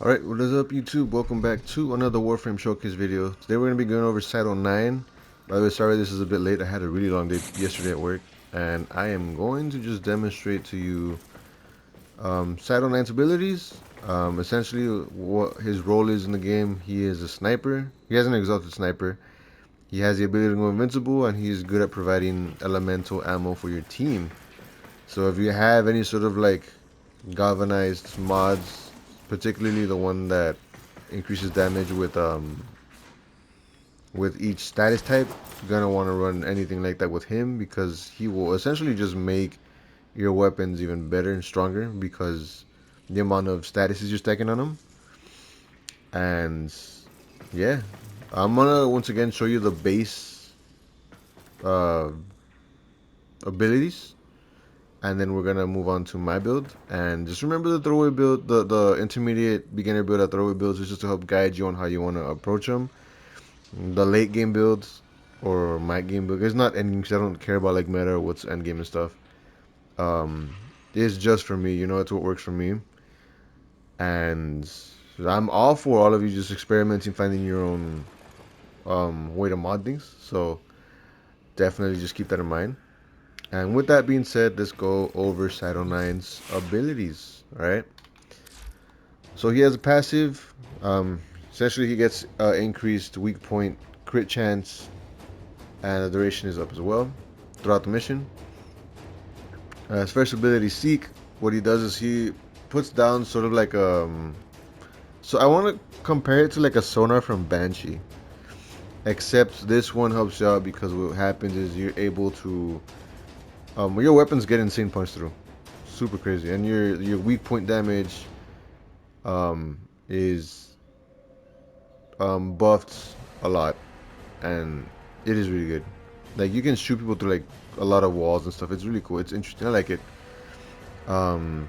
Alright, what is up YouTube? Welcome back to another Warframe showcase video. Today we're going to be going over Cyte-09. By the way, sorry this is a bit late. I had a really long day yesterday at work. And I am going to just demonstrate to you Cyte-09's abilities. Essentially what his role is in the game. He is a sniper. He has an exalted sniper. He has the ability to go invincible, and he's good at providing elemental ammo for your team. So if you have any sort of like galvanized mods, particularly the one that increases damage with each status type, you're gonna want to run anything like that with him, because he will essentially just make your weapons even better and stronger because the amount of statuses you're stacking on them. And yeah, I'm gonna once again show you the base uh, abilities, and then we're gonna move on to my build. And just remember the throwaway build, the intermediate beginner build at throwaway builds is just to help guide you on how you want to approach them. The late game builds or my game build, it's not endgame because I don't care about like meta or what's end game and stuff. um it's just for me, it's what works for me. And I'm all for all of you just experimenting, finding your own way to mod things. So definitely just keep that in mind. And with that being said, let's go over Cyte-09's abilities. All right. So he has a passive. Essentially, he gets increased weak point crit chance, and the duration is up as well throughout the mission. His first ability, Seek. What he does is he puts down sort of like So I want to compare it to like a sonar from Banshee, except this one helps you out because what happens is you're able to your weapons get insane punch through, super crazy, and your weak point damage is buffed a lot, and it is really good. Like you can shoot people through like a lot of walls and stuff. It's really cool. It's interesting. I like it. Um,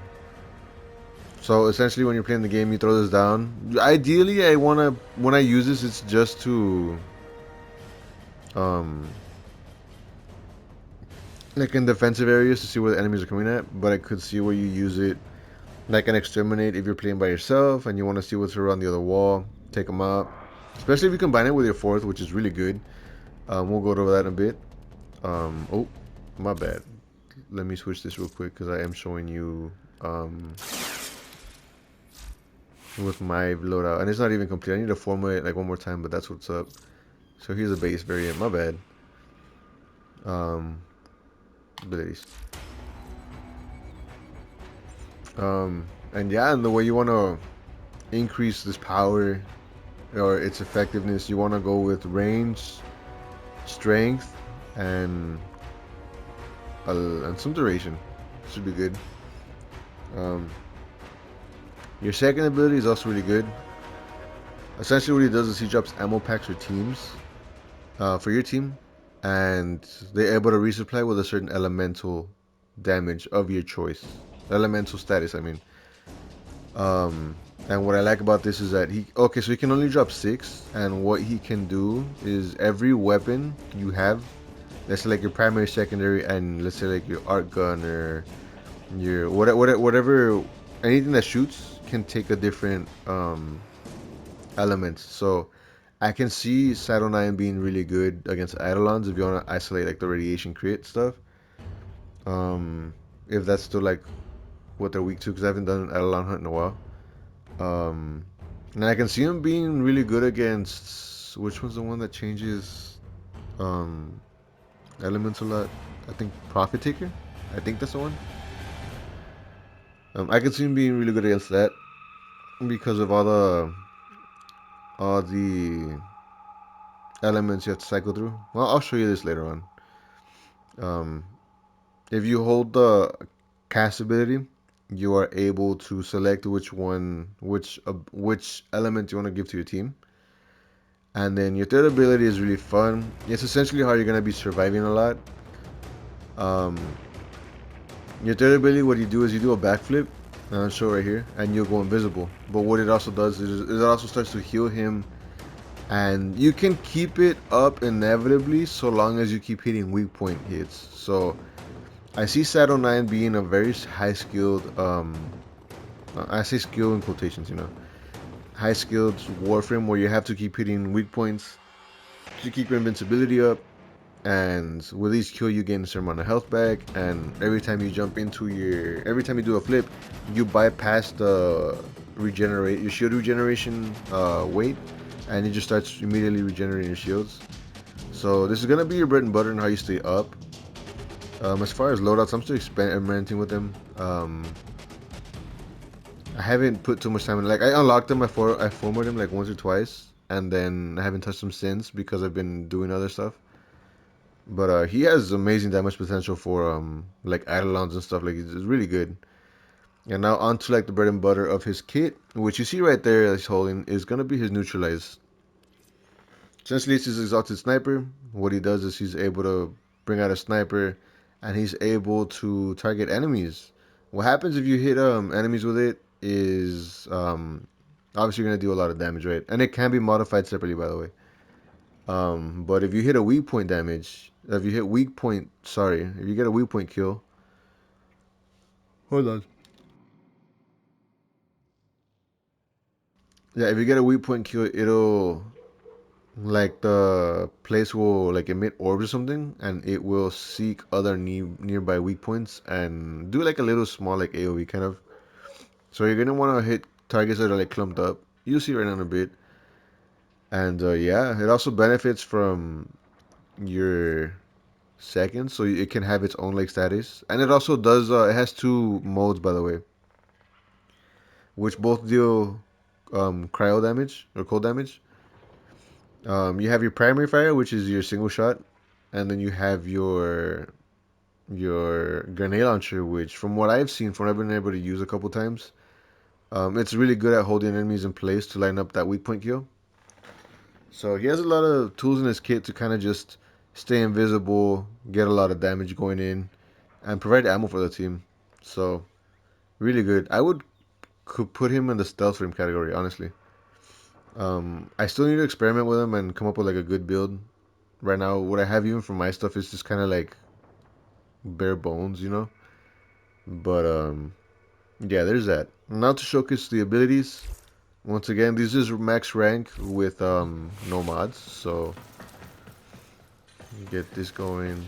so essentially, when you're playing the game, you throw this down. Ideally, I wanna when I use this, it's just to um like in defensive areas to see where the enemies are coming at. But I could see where you use it like an exterminate if you're playing by yourself and you want to see what's around the other wall. Take them out. Especially if you combine it with your fourth, which is really good. We'll go over that in a bit. Oh, my bad. Let me switch this real quick because I am showing you with my loadout, and it's not even complete. I need to formulate like one more time, but that's what's up. So here's a base variant. My bad. Um, abilities. And yeah, and the way you want to increase this power or its effectiveness, you want to go with range, strength, and some duration. Should be good. Um, your second ability is also really good. Essentially, what he does is he drops ammo packs for teams, for your team, and they're able to resupply with a certain elemental damage of your choice. Elemental status, I mean. Um, and what I like about this is that so he can only drop 6, and what he can do is every weapon you have, let's say like your primary, secondary, and let's say like your art gun or your whatever, anything that shoots can take a different element. So I can see Cyte-09 being really good against Eidolons if you want to isolate like the radiation crit stuff. Um, if that's still like what they're weak to, because I haven't done an Eidolon hunt in a while. Um, and I can see him being really good against, which one's the one that changes um elements a lot? I think Profit Taker. I think that's the one. I can see him being really good against that because of all the elements you have to cycle through. Well, I'll show you this later on. Um, if you hold the cast ability, you are able to select which element you want to give to your team. And then your third ability is really fun. It's essentially how you're gonna be surviving a lot. Um, your third ability, what you do is you do a backflip, and I'll show right here, and you'll go invisible. But what it also does is it also starts to heal him, and you can keep it up inevitably so long as you keep hitting weak point hits. So I see Cyte-09 being a very high skilled, I say skill in quotations, high skilled Warframe where you have to keep hitting weak points to keep your invincibility up. And with each kill, you gain a certain amount of health back. And every time you jump into every time you do a flip, you bypass the your shield regeneration weight, and it just starts immediately regenerating your shields. So this is gonna be your bread and butter and how you stay up. As far as loadouts, I'm still experimenting with them. I haven't put too much time in. Like I unlocked them, I formatted them like once or twice, and then I haven't touched them since because I've been doing other stuff. But he has amazing damage potential for like Eidolons and stuff. Like it's really good. And now onto like the bread and butter of his kit, which you see right there that he's holding, is gonna be his neutralize. Essentially, it's his exalted sniper. What he does is he's able to bring out a sniper, and he's able to target enemies. What happens if you hit enemies with it is obviously you're gonna do a lot of damage, right? And it can be modified separately, by the way. But if you hit a weak point damage, if you hit weak point, sorry, if you get a weak point kill, hold on. Yeah, if you get a weak point kill, it'll like the place will like emit orbs or something, and it will seek other nearby weak points and do like a little small like AOE kind of. So you're gonna want to hit targets that are like clumped up. You'll see right now in a bit. And yeah, it also benefits from your seconds, so it can have its own like status. And it also does. It has two modes, by the way, which both deal cryo damage or cold damage. You have your primary fire, which is your single shot, and then you have your grenade launcher, which from what I've seen, from what I've been able to use a couple times, it's really good at holding enemies in place to line up that weak point kill. So he has a lot of tools in his kit to kind of just stay invisible, get a lot of damage going in, and provide ammo for the team. So really good. Could put him in the stealth frame category, honestly. I still need to experiment with him and come up with like a good build. Right now, what I have even for my stuff is just kind of like bare bones, you know. But yeah, there's that. Now to showcase the abilities. Once again, this is max rank with no mods, so get this going.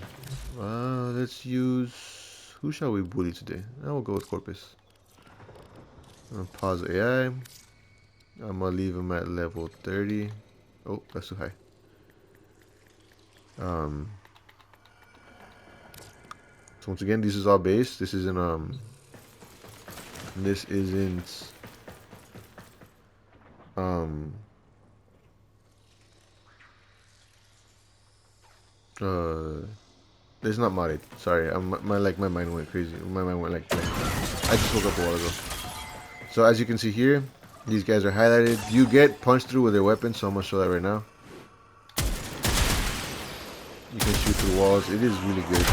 Let's use, who shall we bully today? I will go with Corpus. I'm gonna pause AI. I'm gonna leave him at level 30. Oh, that's too high. Um, so once again, this is all base. This isn't um uh it's not modded. Sorry, my mind went crazy. My mind went like I just woke up a while ago. So as you can see here, these guys are highlighted. You get punched through with their weapons, so I'm gonna show that right now. You can shoot through walls. It is really good.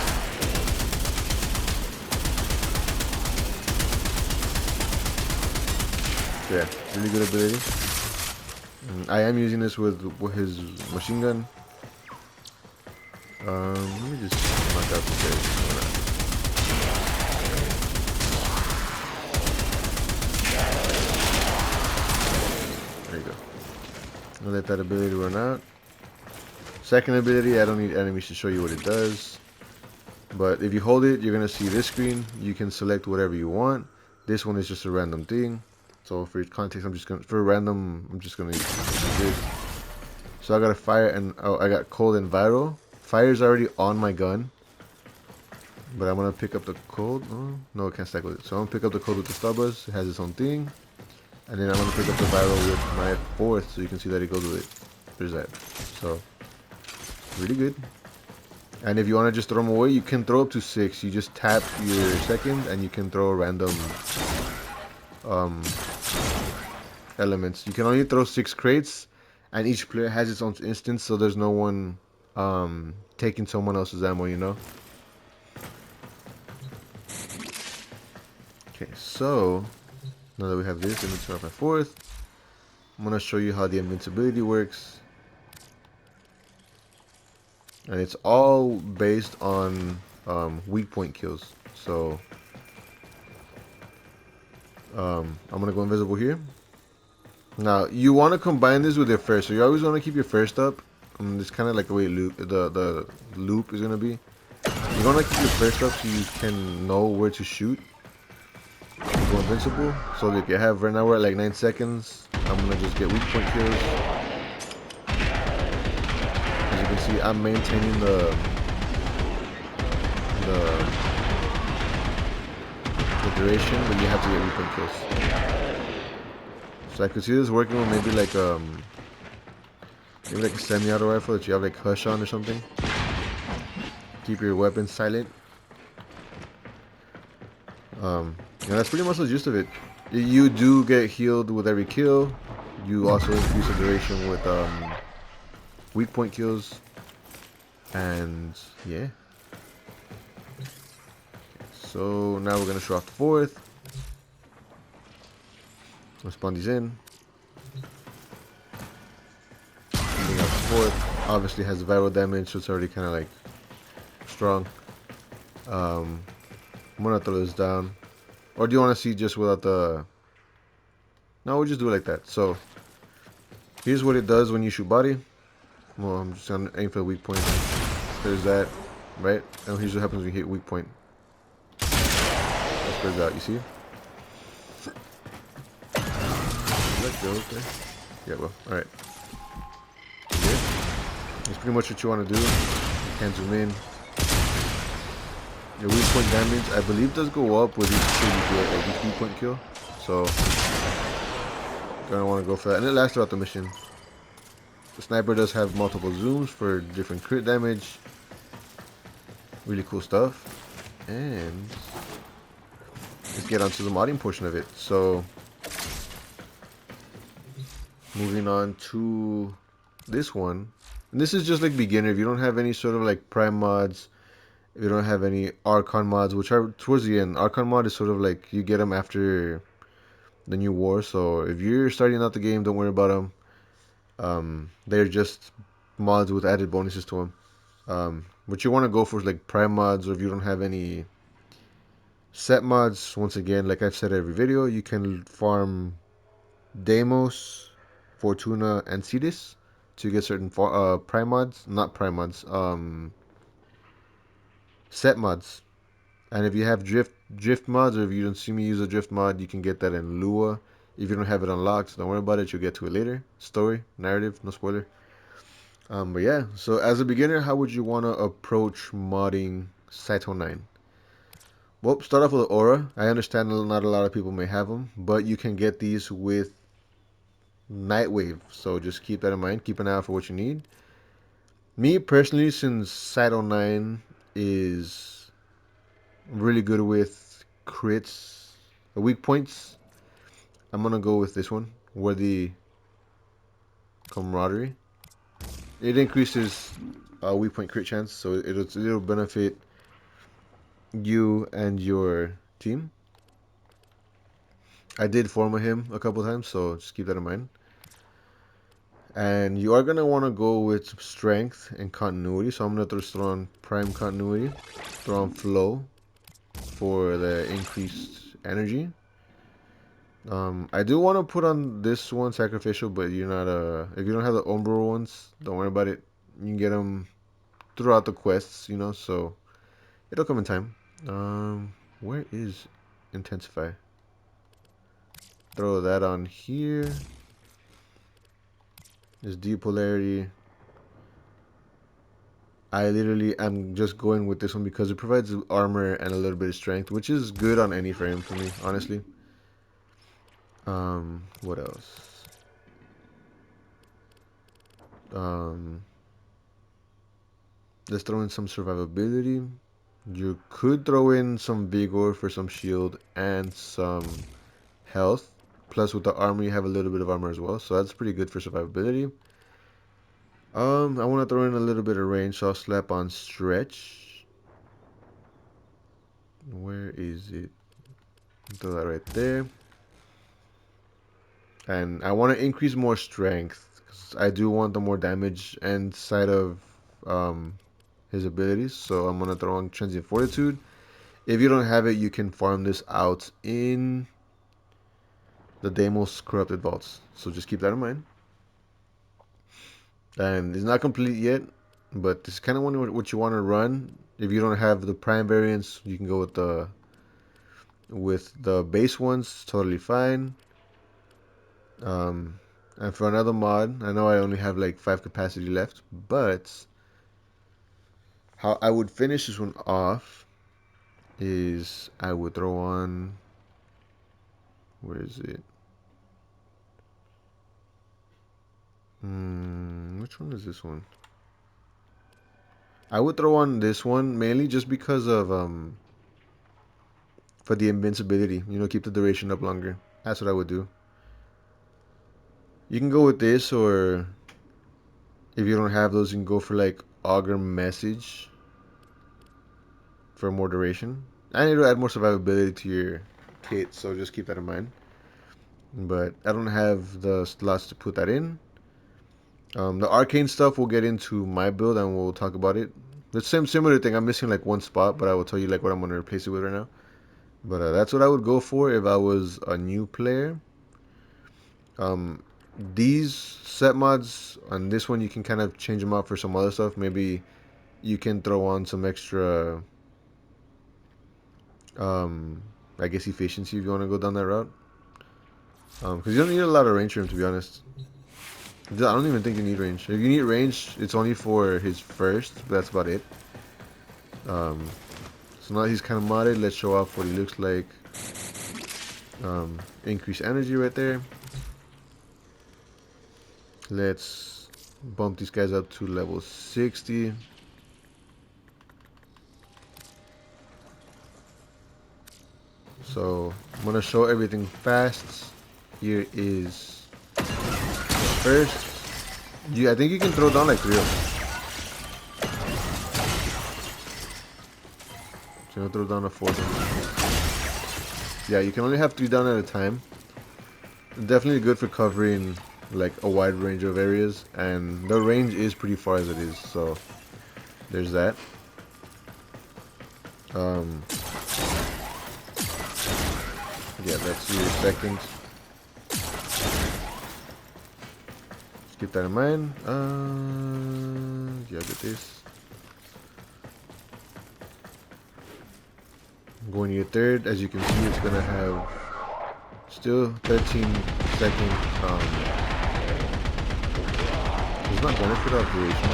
So yeah, really good ability. I am using this with his machine gun. Let me just knock out the guys. There you go. I'll let that ability run out. Second ability, I don't need enemies to show you what it does. But if you hold it, you're going to see this screen. You can select whatever you want. This one is just a random thing. So for context, I'm just going to use this. So I got a fire and, oh, I got cold and viral. Fire's already on my gun. But I'm going to pick up the cold. Oh, no, I can't stack with it. So I'm going to pick up the cold with the Starbuzz. It has its own thing. And then I'm going to pick up the viral with my fourth, so you can see that it goes with it. There's that. So really good. And if you want to just throw them away, you can throw up to 6. You just tap your second and you can throw random elements. You can only throw 6 crates, and each player has its own instance, so there's no one taking someone else's ammo, you know. Okay, so now that we have this, let me turn off my fourth. I'm gonna show you how the invincibility works. And it's all based on weak point kills. So I'm gonna go invisible here. Now you want to combine this with your first, so you always want to keep your first up. It's kind of like the way the loop is gonna be. You want to keep your first up so you can know where to shoot. Go invincible. So like you have right now we're at like 9 seconds. I'm gonna just get weak point kills. As you can see, I'm maintaining the the duration, but you have to get weak point kills. So I could see this working with maybe like a semi-auto rifle that you have like hush on or something. Keep your weapons silent. And that's pretty much the gist of it. You do get healed with every kill. You also increase the duration with weak point kills. And yeah. So now we're gonna show off the fourth. Let's spawn these in. Shooting out the fourth. Obviously has viral damage, so it's already kind of like strong. I'm gonna throw this down. Or do you want to see just without the... No, we'll just do it like that. So, here's what it does when you shoot body. Well, I'm just gonna aim for the weak point. There's that, right? And here's what happens when you hit weak point. That spreads out, you see? Let go, okay. Yeah, well, alright. That's pretty much what you want to do. You can zoom in. Your weak point damage, I believe, does go up with each kill you get, like each weak point kill. So, gonna want to go for that. And it lasts throughout the mission. The sniper does have multiple zooms for different crit damage. Really cool stuff. And let's get onto the modding portion of it. So, moving on to this one. And this is just like beginner. If you don't have any sort of like prime mods, if you don't have any Archon mods, which are towards the end. Archon mod is sort of like you get them after the new war. So if you're starting out the game, don't worry about them. They're just mods with added bonuses to them. What you want to go for is like prime mods, or if you don't have any set mods, once again, like I've said every video, you can farm Deimos, Fortuna, and Cetus to get certain prime mods, not prime mods, set mods. And if you have drift mods, or if you don't see me use a drift mod, you can get that in Lua. If you don't have it unlocked, don't worry about it. You'll get to it later. Story, narrative, no spoiler. But yeah, so as a beginner, how would you want to approach modding Cyte-09? Well, start off with Aura. I understand not a lot of people may have them, but you can get these with Nightwave. So just keep that in mind. Keep an eye out for what you need. Me personally, since Cyte-09 is really good with crits, weak points, I'm gonna go with this one, Worthy Camaraderie. It increases weak point crit chance, so it'll benefit you and your team. I did form him a couple times, so just keep that in mind. And you are gonna want to go with strength and continuity. So I'm gonna throw on prime continuity, throw on flow for the increased energy. I do want to put on this one sacrificial, but you're not if you don't have the Umbral ones, don't worry about it. You can get them throughout the quests, you know. So it'll come in time. Where is intensify? Throw that on here. This deep polarity. I literally am just going with this one because it provides armor and a little bit of strength, which is good on any frame for me, honestly. What else? Um, let's throw in some survivability. You could throw in some vigor for some shield and some health. Plus, with the armor, you have a little bit of armor as well, so that's pretty good for survivability. I want to throw in a little bit of range, so I'll slap on stretch. Where is it? Throw that right there. And I want to increase more strength because I do want the more damage and side of his abilities. So I'm gonna throw on transient fortitude. If you don't have it, you can farm this out in the Deimos corrupted vaults. So just keep that in mind. And it's not complete yet, but this is kind of what you want to run. If you don't have the prime variants, you can go with the base ones. Totally fine. And for another mod, I know I only have like 5 capacity left, but how I would finish this one off is I would throw on, where is it? Which one is this one? I would throw on this one mainly just because of for the invincibility. You know, keep the duration up longer. That's what I would do. You can go with this, or if you don't have those, you can go for like Augur Message for more duration. I need to add more survivability to your kit, so just keep that in mind. But I don't have the slots to put that in. The arcane stuff we'll get into my build and we'll talk about it. The same similar thing. I'm missing like one spot, but I will tell you like what I'm gonna replace it with right now. But that's what I would go for if I was a new player. Um, these set mods on this one you can kind of change them out for some other stuff. Maybe you can throw on some extra, um, I guess efficiency if you want to go down that route. Because you don't need a lot of range room to be honest. I don't even think you need range. If you need range, it's only for his first, but that's about it. Um, so now he's kind of modded. Let's show off what he looks like. Increase energy right there. Let's bump these guys up to level 60. So I'm gonna show everything fast. Here is first. I think you can throw down like 3 of them. So I'm gonna throw down a 4th. Yeah, you can only have 3 down at a time. Definitely good for covering like a wide range of areas, and the range is pretty far as it is. So there's that. Yeah, that's your second. Just keep that in mind. Yeah, get this. Going to your third, as you can see, it's gonna have still 13-second. It's not benefit of duration.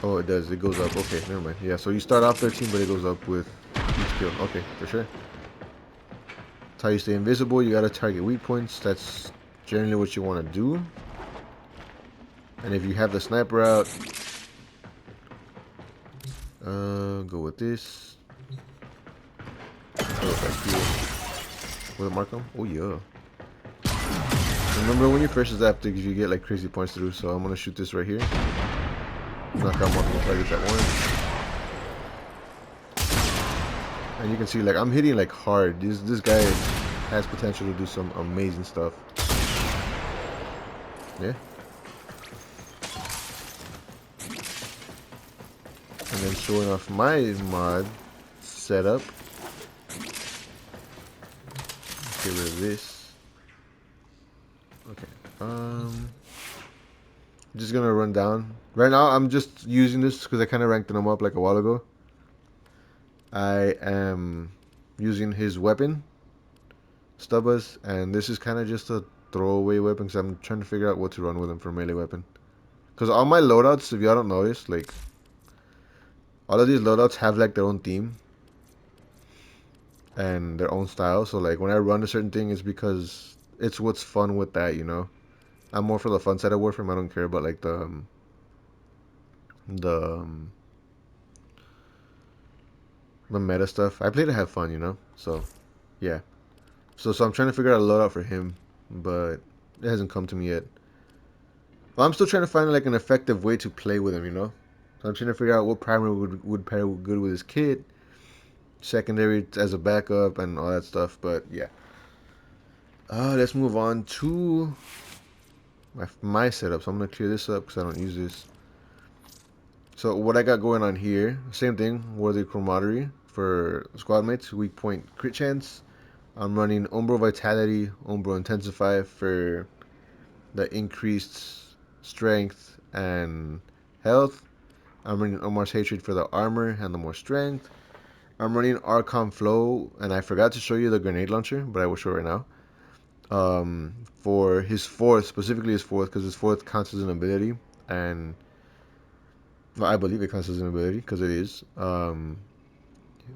Oh, it does. It goes up. Okay, never mind. Yeah, so you start off 13, but it goes up with each kill. Okay, for sure. That's how you stay invisible. You gotta target weak points. That's generally what you want to do. And if you have the sniper out, go with this. Go back here. Will it mark them? Oh yeah. Remember when you first adapt, you get like crazy points through. So I'm gonna shoot this right here. Knock out multiple targets at once. And you can see like I'm hitting like hard. This guy has potential to do some amazing stuff. Yeah. And then showing off my mod setup. Get rid of this. Okay. Just gonna run down. Right now I'm just using this because I kind of ranked them up like a while ago. I am using his weapon, Stubbas, and this is kind of just a throwaway weapon because I'm trying to figure out what to run with him for melee weapon. Because all my loadouts, if y'all don't notice, like all of these loadouts have like their own theme and their own style. So like when I run a certain thing, it's because it's what's fun with that, you know. I'm more for the fun side of Warframe. I don't care about like the um, the meta stuff. I play to have fun, you know. So yeah. So I'm trying to figure out a loadout for him, but it hasn't come to me yet. Well, I'm still trying to find like an effective way to play with him, you know. So I'm trying to figure out what primary would pair good with his kit, secondary as a backup, and all that stuff. But yeah. Let's move on to my setup. So I'm gonna clear this up because I don't use this. So what I got going on here, same thing, Worthy Camaraderie for squad mates, weak point crit chance. I'm running Umbro Vitality, Umbro Intensify for the increased strength and health. I'm running Omar's Hatred for the armor and the more strength. I'm running Archon Flow, and I forgot to show you the grenade launcher, but I will show it right now. For his fourth, specifically his fourth, because his fourth counts as an ability, and well, I believe it counts as an ability because it is.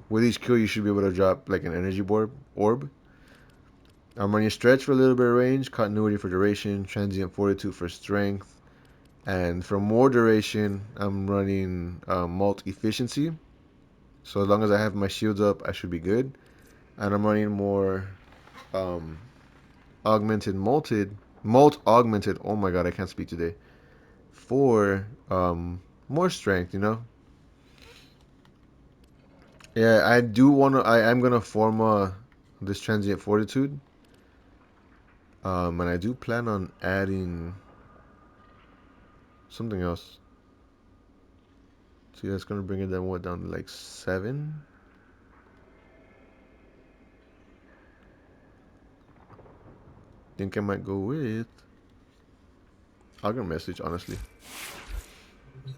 With each kill, you should be able to drop like an energy orb. I'm running Stretch for a little bit of range, Continuity for duration, Transient Fortitude for strength, and for more duration, I'm running Mult Efficiency. So as long as I have my shields up, I should be good. And I'm running more um, Mult Augmented. Oh my god, I can't speak today. For more strength, you know. Yeah, I do want to. I am gonna form this Transient Fortitude. And I do plan on adding something else. See, that's gonna bring it down down to like 7. Think I might go with. I'll get a message honestly.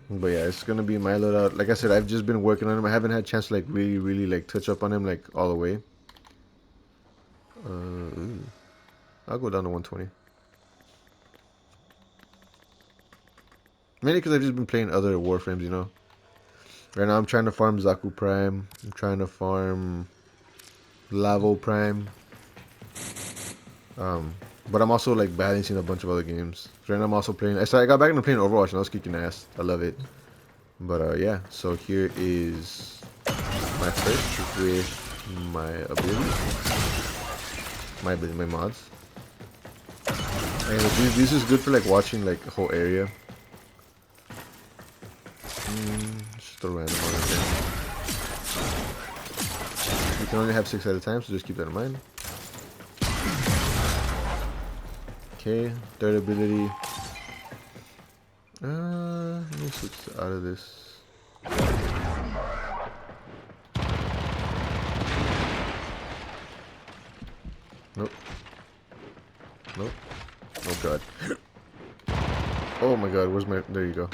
But yeah, it's gonna be my loadout. Like I said, I've just been working on him. I haven't had a chance to like really like touch up on him like all the way. Ooh. I'll go down to 120. Mainly because I've just been playing other Warframes, you know. Right now I'm trying to farm Zaku Prime. I'm trying to farm Lavo Prime. Um, but I'm also like balancing a bunch of other games. Right now I'm also playing. I got back into playing Overwatch and I was kicking ass. I love it. But yeah, so here is my first with my abilities, my mods. And this is good for like watching like a whole area. Just a random one right there. You can only have 6 at a time, so just keep that in mind. Okay, third ability. Let me switch out of this. Nope. Nope. Oh god. Oh my god, where's my... There you go.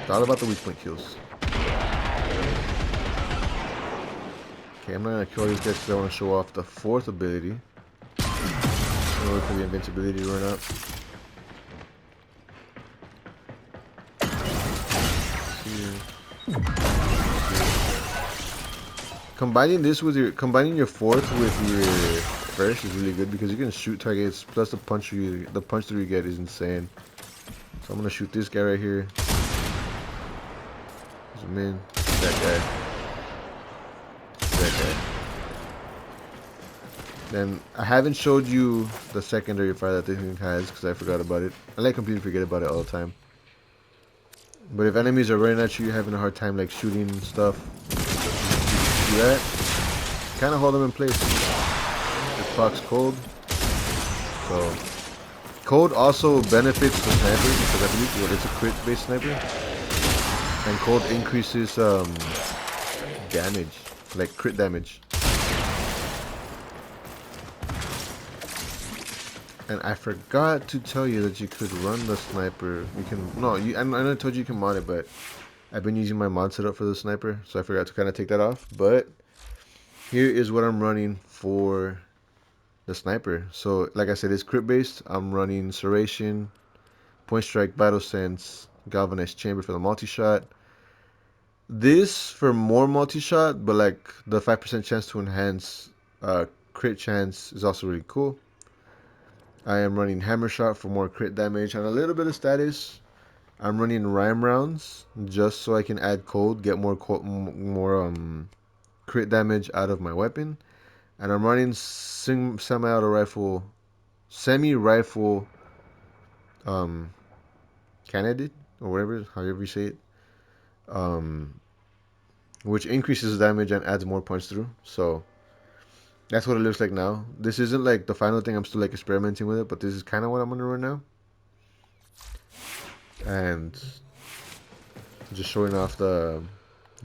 Thought about the weak point kills. Okay, I'm not gonna kill these guys because I want to show off the fourth ability. In order for the invincibility to run up. Combining your fourth with your first is really good because you can shoot targets plus the punch through you get is insane. So I'm gonna shoot this guy right here. Zoom in. That guy. That guy. Then I haven't showed you the secondary fire that this thing has because I forgot about it. I like completely forget about it all the time. But if enemies are running at you, you're having a hard time like shooting stuff. Do that. Kind of hold them in place. It procs cold. So cold also benefits the sniper because I believe it's a crit based sniper. And cold increases damage, like crit damage. And I forgot to tell you that you could run the sniper. You can I know I told you you can mod it, but I've been using my mod setup for the sniper, so I forgot to kind of take that off. But here is what I'm running for the sniper. So like I said, it's crit based. I'm running Serration, Point Strike, Battle Sense, Galvanized Chamber for the multi-shot. This for more multi-shot, but like the 5% chance to enhance crit chance is also really cool. I am running Hammer Shot for more crit damage and a little bit of status. I'm running Rhyme Rounds just so I can add cold, get more crit damage out of my weapon. And I'm running semi-auto rifle, semi-rifle candidate or whatever, however you say it. Which increases damage and adds more points through. So That's what it looks like now. This isn't like the final thing. I'm still like experimenting with it, but this is kind of what I'm gonna run now. And just showing off the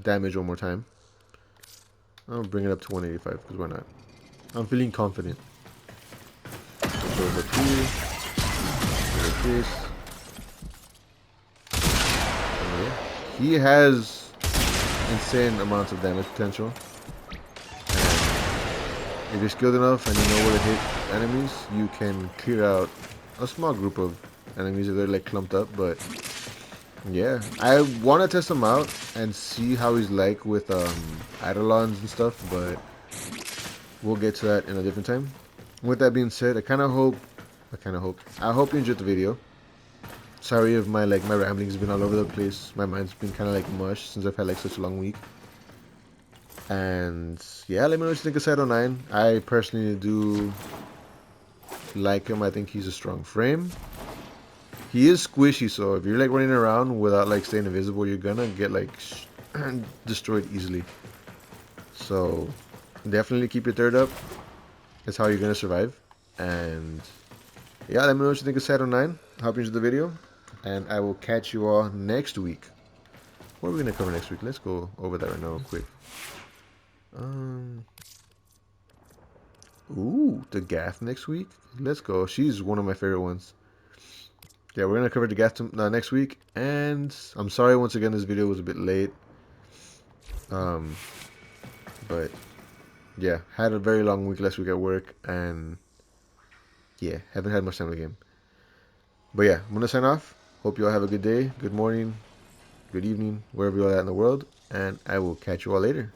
damage one more time. I'll bring it up to 185 because why not? I'm feeling confident. Let's go over here. Like this. And yeah. He has insane amounts of damage potential. And if you're skilled enough and you know where to hit enemies, you can clear out a small group of enemies if they're like clumped up. But yeah, I want to test him out and see how he's like with Eidolons and stuff, but we'll get to that in a different time. With that being said, I hope you enjoyed the video. Sorry if my ramblings have been all over the place. My mind's been kind of like mush since I've had like such a long week. And yeah, let me know what you think of Cyte-09. I personally do like him. I think he's a strong frame. He is squishy, so if you're like running around without like staying invisible, you're gonna get like destroyed easily. So definitely keep your third up. That's how you're gonna survive. And yeah, let me know what you think of Cyte-09. Hope you enjoyed the video, and I will catch you all next week. What are we gonna cover next week? Let's go over that right now, real quick. Um, the Gaff next week. Let's go. She's one of my favorite ones. Yeah, we're gonna cover the Gaff next week, and I'm sorry once again this video was a bit late. Um, but yeah, had a very long week last week at work, and yeah, haven't had much time to game. But yeah, I'm gonna sign off. Hope you all have a good day, good morning, good evening, wherever you're at in the world, and I will catch you all later.